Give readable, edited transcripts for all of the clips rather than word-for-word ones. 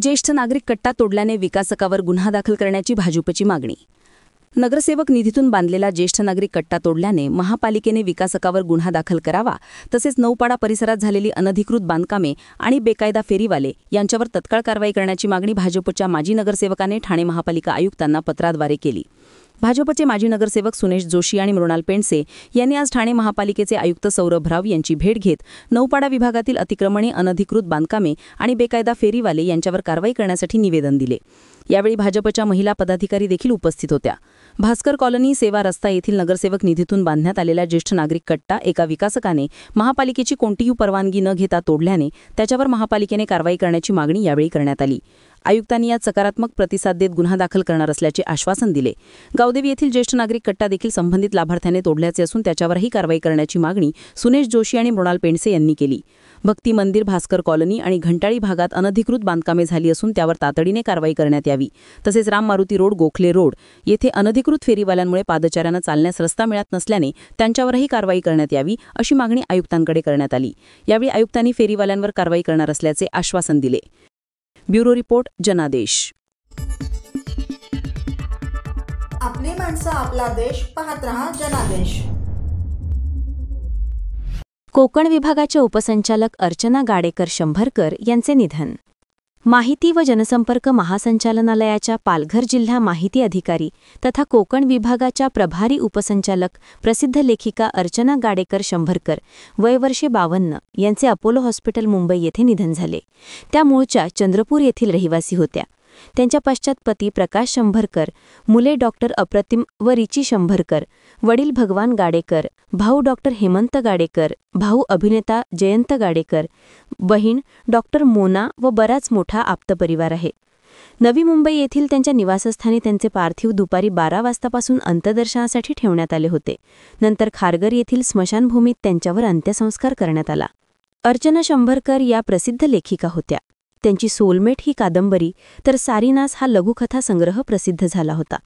ज्येष्ठ नागरिक कट्टा तोडल्याने विकासकावर गुन्हा दाखल करण्याची भाजपची मागणी. नगरसेवक निधीतून बांधलेला ज्येष्ठ नागरिक कट्टा तोडल्याने महापालिकेने विकासकावर गुन्हा दाखल करावा, तसेच नौपाडा परिसरात झालेली अनधिकृत बांधकामे आणि बेकायदा फेरीवाले यांच्यावर तत्काळ कारवाई करण्याची मागणी भाजपच्या माजी नगरसेवकाने ठाणे महापालिका आयुक्तांना पत्राद्वारे केली. भाजपचे माजी नगरसेवक सुनेश जोशी आणि मृणाल पेंडसे यांनी आज ठाणे महापालिकेचे आयुक्त सौरभ राव यांची भेट घेत नौपाडा विभागातील अतिक्रमणे, अनधिकृत बांधकामे आणि बेकायदा फेरीवाले यांच्यावर कारवाई करण्यासाठी निवेदन दिले. यावेळी भाजपच्या महिला पदाधिकारी देखील उपस्थित होत्या. भास्कर कॉलनी, सेवा रस्ता येथील नगरसेवक निधीतून बांधण्यात आलेला ज्येष्ठ नागरिक कट्टा एका विकासकाने महापालिकेची कोणतीही परवानगी न घेता तोडल्याने त्याच्यावर महापालिकेने कारवाई करण्याची मागणी यावेळी करण्यात आली. आयुक्तांनी यात सकारात्मक प्रतिसाद देत गुन्हा दाखल करणार असल्याचे आश्वासन दिले. गावदेवी येथील ज्येष्ठ नागरिक कट्टा देखील संबंधित लाभार्थ्याने तोडल्याचे असून त्याच्यावरही कारवाई करण्याची मागणी सुनेश जोशी आणि मृणाल पेंडसे यांनी केली. भक्ती मंदिर, भास्कर कॉलनी आणि घंटाळी भागात अनधिकृत बांधकामे झाली असून त्यावर तातडीने कारवाई करण्यात यावी. तसेच राम मारुती रोड, गोखले रोड येथे अनधिकृत फेरीवाल्यांमुळे पादचाऱ्यांना चालण्यास रस्ता मिळत नसल्याने त्यांच्यावरही कारवाई करण्यात यावी, अशी मागणी आयुक्तांकडे करण्यात आली. यावेळी आयुक्तांनी फेरीवाल्यांवर कारवाई करणार असल्याचे आश्वासन दिले. ब्युरो रिपोर्ट, जनादेश. आपली माणसं, आपला देश. पाहत रहा जनादेश. कोकण विभागाच्या उपसंचालक अर्चना गाडेकर शंभरकर यांचे निधन. माहिती व जनसंपर्क महासंचालनालयाच्या पालघर जिल्हा माहिती अधिकारी तथा कोकण विभागाच्या प्रभारी उपसंचालक प्रसिद्ध लेखिका अर्चना गाडेकर शंभरकर वय वर्षे 52 यांचे अपोलो हॉस्पिटल मुंबई येथे निधन झाले. त्या मूळच्या चंद्रपूर येथील रहिवासी होत्या. त्यांच्या पश्चात पती प्रकाश शंभरकर, मुले डॉक्टर अप्रतिम व रिची शंभरकर, वडील भगवान गाडेकर, भाऊ डॉक्टर हेमंत गाडेकर, भाऊ अभिनेता जयंत गाडेकर, बहीण डॉक्टर मोना व बराच मोठा आप्तपरिवार आहे. नवी मुंबई येथील त्यांच्या निवासस्थानी त्यांचे पार्थिव दुपारी 12 वाजतापासून अंत्यदर्शनासाठी ठेवण्यात आले होते. नंतर खारघर येथील स्मशानभूमीत त्यांच्यावर अंत्यसंस्कार करण्यात आला. अर्चना शंभरकर या प्रसिद्ध लेखिका होत्या. त्यांची सोलमेट ही कादंबरी तर सारीनास हा लघुकथा संग्रह प्रसिद्ध झाला होता.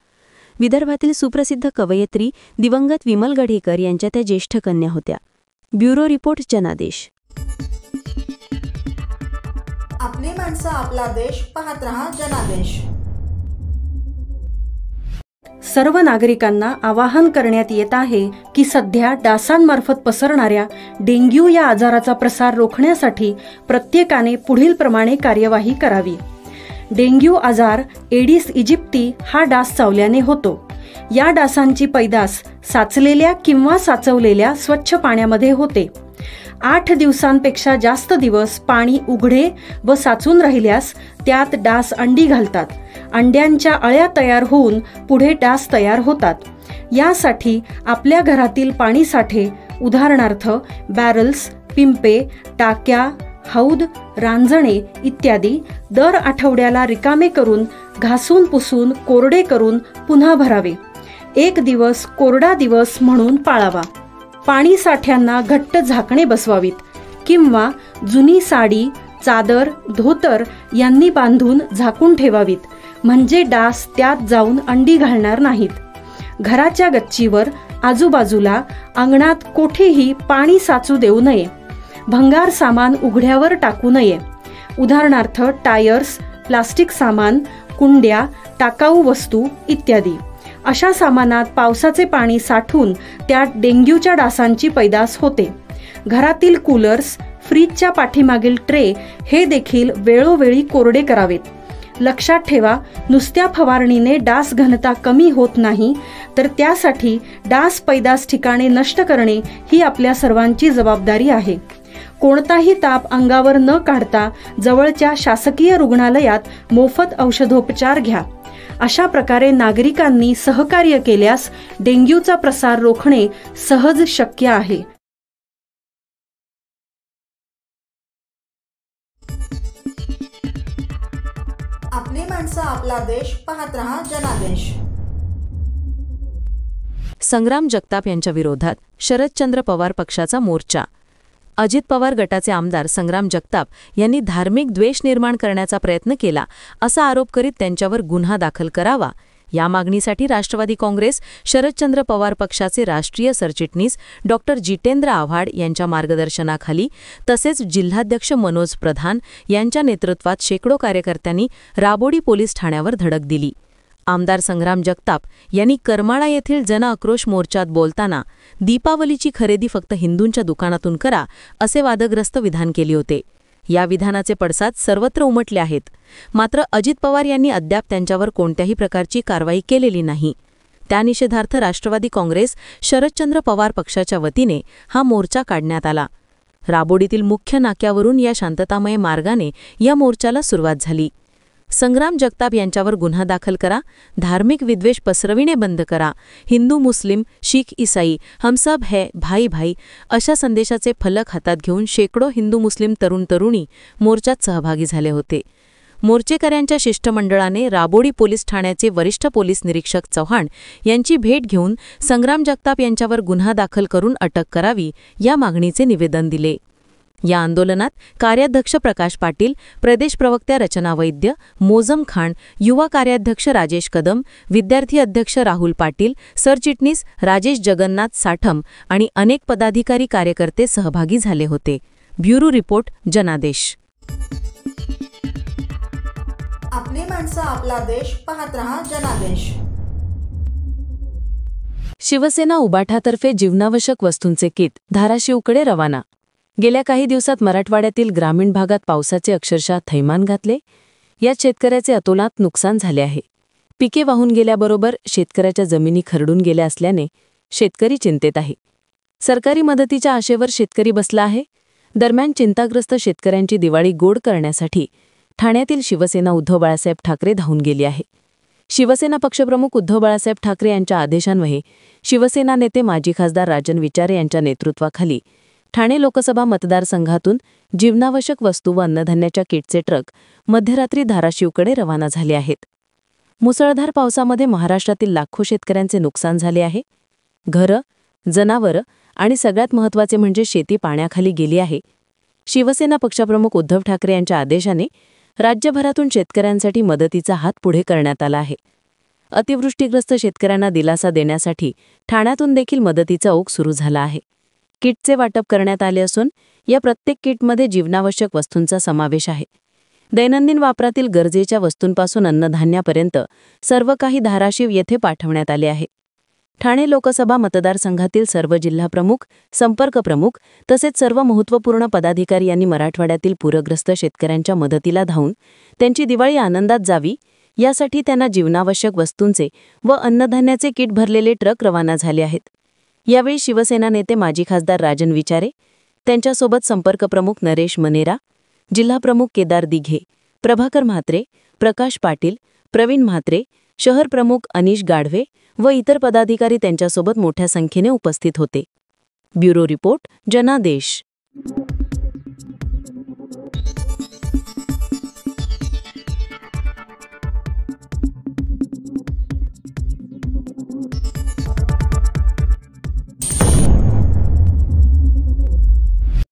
विदर्भातील सुप्रसिद्ध कवयित्री दिवंगत विमल गढेकर यांच्या त्या ज्येष्ठ कन्या होत्या. ब्युरो रिपोर्ट, जनादेश. आपली माणसं, आपला देश. पाहत रहा जनादेश. सर्व नागरिकांना आवाहन करण्यात येत आहे की सध्या डासांमार्फत पसरणाऱ्या डेंग्यू या आजाराचा प्रसार रोखण्यासाठी प्रत्येकाने पुढीलप्रमाणे कार्यवाही करावी. डेंग्यू आजार एडिस इजिप्ती हा डास चावल्याने होतो. या डासांची पैदास साचलेल्या किंवा साचवलेल्या स्वच्छ पाण्यामध्ये होते. 8 दिवसांपेक्षा जास्त दिवस पाणी उघडे व साचून राहिल्यास त्यात डास अंडी घालतात. अंड्यांच्या अळ्या तयार होऊन पुढे डास तयार होतात. यासाठी आपल्या घरातील पाणीसाठे, उदाहरणार्थ बॅरल्स, पिंपे, टाक्या, हौद, रांजणे इत्यादी दर आठवड्याला रिकामे करून घासून पुसून कोरडे करून पुन्हा भरावे. 1 दिवस कोरडा दिवस म्हणून पाळावा. पाणी साठ्यांना घट्ट झाकणे बसवावीत किंवा जुनी साडी, चादर, धोतर यांनी बांधून झाकून ठेवावीत, म्हणजे डास त्यात जाऊन अंडी घालणार नाहीत. घराच्या गच्चीवर, आजूबाजूला, अंगणात कोठेही पाणी साचू देऊ नये. भंगार सामान उघड्यावर टाकू नये. उदाहरणार्थ टायर्स, प्लास्टिक सामान, कुंड्या, टाकाऊ वस्तू इत्यादी. अशा सामानात पावसाचे पाणी साठून त्यात डेंग्यूच्या डासांची पैदास होते. घरातील कूलर्स, फ्रीजच्या पाठीमागील ट्रे हे देखील वेळोवेळी कोरडे करावेत. लक्षात ठेवा, नुसत्या फवारणीने डास घनता कमी होत नाही, तर त्यासाठी डास पैदास ठिकाणे नष्ट करणे ही आपल्या सर्वांची जबाबदारी आहे. कोणताही ताप अंगावर न काढता जवळच्या शासकीय रुग्णालयात मोफत औषधोपचार घ्या. अशा प्रकारे नागरिकांनी सहकार्य केल्यास डेंग्यूचा प्रसार रोखणे सहज शक्य आहे. आपली माणसं, आपला देश. पाहत रहा जनादेश. संग्राम जगताप यांच्या विरोधात शरदचंद्र पवार पक्षाचा मोर्चा. अजित पवार गटाचे आमदार संग्राम जगताप यांनी धार्मिक द्वेष निर्माण करण्याचा प्रयत्न केला असा आरोप करीत त्यांच्यावर गुन्हा दाखल करावा, या मागणीसाठी राष्ट्रवादी काँग्रेस शरदचंद्र पवार पक्षाचे राष्ट्रीय सरचिटणीस डॉक्टर जितेंद्र आव्हाड यांच्या मार्गदर्शनाखाली तसेच जिल्हाध्यक्ष मनोज प्रधान यांच्या नेतृत्वात शेकडो कार्यकर्त्यांनी राबोडी पोलीस ठाण्यावर धडक दिली. आमदार संग्राम जगताप यांनी करमाळा येथील जनआक्रोश मोर्चात बोलताना दीपावलीची खरेदी फक्त हिंदूंच्या दुकानातून करा असे वादग्रस्त विधान केले होते. या विधानाचे पडसाद सर्वत्र उमटले आहेत. मात्र अजित पवार यांनी अद्याप त्यांच्यावर कोणत्याही प्रकारची कारवाई केलेली नाही. त्या निषेधार्थ राष्ट्रवादी काँग्रेस शरदचंद्र पवार पक्षाच्या वतीने हा मोर्चा काढण्यात आला. राबोडीतील मुख्य नाक्यावरून या शांततामय मार्गाने या मोर्चाला सुरुवात झाली. संग्राम जगताप यांच्यावर गुन्हा दाखल करा, धार्मिक विद्वेष पसरविणे बंद करा, हिंदू मुस्लिम शीख ईसाई हम सब है भाई भाई अशा संदेशाचे फलक हातात घेऊन शेकडो हिंदू मुस्लिम तरुण तरुणी मोर्चात सहभागी झाले होते. मोर्चेकऱ्यांच्या शिष्टमंडळाने राबोडी पोलीस ठाण्याचे वरिष्ठ पोलीस निरीक्षक चव्हाण यांची भेट घेऊन संग्राम जगताप यांच्यावर गुन्हा दाखल करून अटक करावी या मागणीचे निवेदन दिले. या आंदोलनात कार्याध्यक्ष प्रकाश पाटील, प्रदेश प्रवक्त्या रचना वैद्य, मोजम खान, युवा कार्याध्यक्ष राजेश कदम, विद्यार्थी अध्यक्ष राहुल पाटील, सरचिटणीस राजेश जगन्नाथ साठम आणि अनेक पदाधिकारी कार्यकर्ते सहभागी झाले होते. ब्युरो रिपोर्ट, जनादेश. आपली माणसं आपला देश, पाहत रहा जनादेश. शिवसेना उबाठातर्फे जीवनावश्यक वस्तूंचे किट धाराशिवकडे रवाना. गेल्या काही दिवसात मराठवाड्यातील ग्रामीण भागात पावसाचे अक्षरशः थैमान घातले. यात शेतकऱ्याचे अतोनात नुकसान झाले आहे. पिके वाहून गेल्याबरोबर शेतकऱ्याच्या जमिनी खरडून गेल्या असल्याने शेतकरी चिंतेत आहे. सरकारी मदतीच्या आशेवर शेतकरी बसला आहे. दरम्यान चिंताग्रस्त शेतकऱ्यांची दिवाळी गोड करण्यासाठी ठाण्यातील शिवसेना उद्धव बाळासाहेब ठाकरे धावून गेली आहे. शिवसेना पक्षप्रमुख उद्धव बाळासाहेब ठाकरे यांच्या आदेशान्वये शिवसेना नेते माजी खासदार राजन विचारे यांच्या नेतृत्वाखाली ठाणे लोकसभा मतदारसंघातून जीवनावश्यक वस्तू व अन्नधान्याच्या किटचे ट्रक मध्यरात्री धाराशिवकडे रवाना झाले आहेत. मुसळधार पावसामध्ये महाराष्ट्रातील लाखो शेतकऱ्यांचे नुकसान झाले आहे. घरं, जनावरं आणि सगळ्यात महत्त्वाचे म्हणजे शेती पाण्याखाली गेली आहे. शिवसेना पक्षप्रमुख उद्धव ठाकरे यांच्या आदेशाने राज्यभरातून शेतकऱ्यांसाठी मदतीचा हात पुढे करण्यात आला आहे. अतिवृष्टीग्रस्त शेतकऱ्यांना दिलासा देण्यासाठी ठाण्यातून देखील मदतीचा ओघ सुरू झाला आहे. किटचे वाटप करण्यात आले असून या प्रत्येक किटमध्ये जीवनावश्यक वस्तूंचा समावेश आहे. दैनंदिन वापरातील गरजेच्या वस्तूंपासून अन्नधान्यापर्यंत सर्व काही धाराशिव येथे पाठवण्यात आले आहे. ठाणे लोकसभा मतदारसंघातील सर्व जिल्हाप्रमुख, संपर्क प्रमुख तसेच सर्व महत्त्वपूर्ण पदाधिकारी यांनी मराठवाड्यातील पूरग्रस्त शेतकऱ्यांच्या मदतीला धावून त्यांची दिवाळी आनंदात जावी यासाठी त्यांना जीवनावश्यक वस्तूंचे व अन्नधान्याचे किट भरलेले ट्रक रवाना झाले आहेत. यावेळी शिवसेना नेते माजी खासदार राजन विचारे, त्यांच्यासोबत संपर्क प्रमुख नरेश मनेरा, जिल्हाप्रमुख केदार दिघे, प्रभाकर म्हात्रे, प्रकाश पाटील, प्रवीण म्हात्रे, शहर प्रमुख अनिश गाढवे व इतर पदाधिकारी त्यांच्यासोबत मोठ्या संख्येने उपस्थित होते. ब्युरो रिपोर्ट, जनादेश.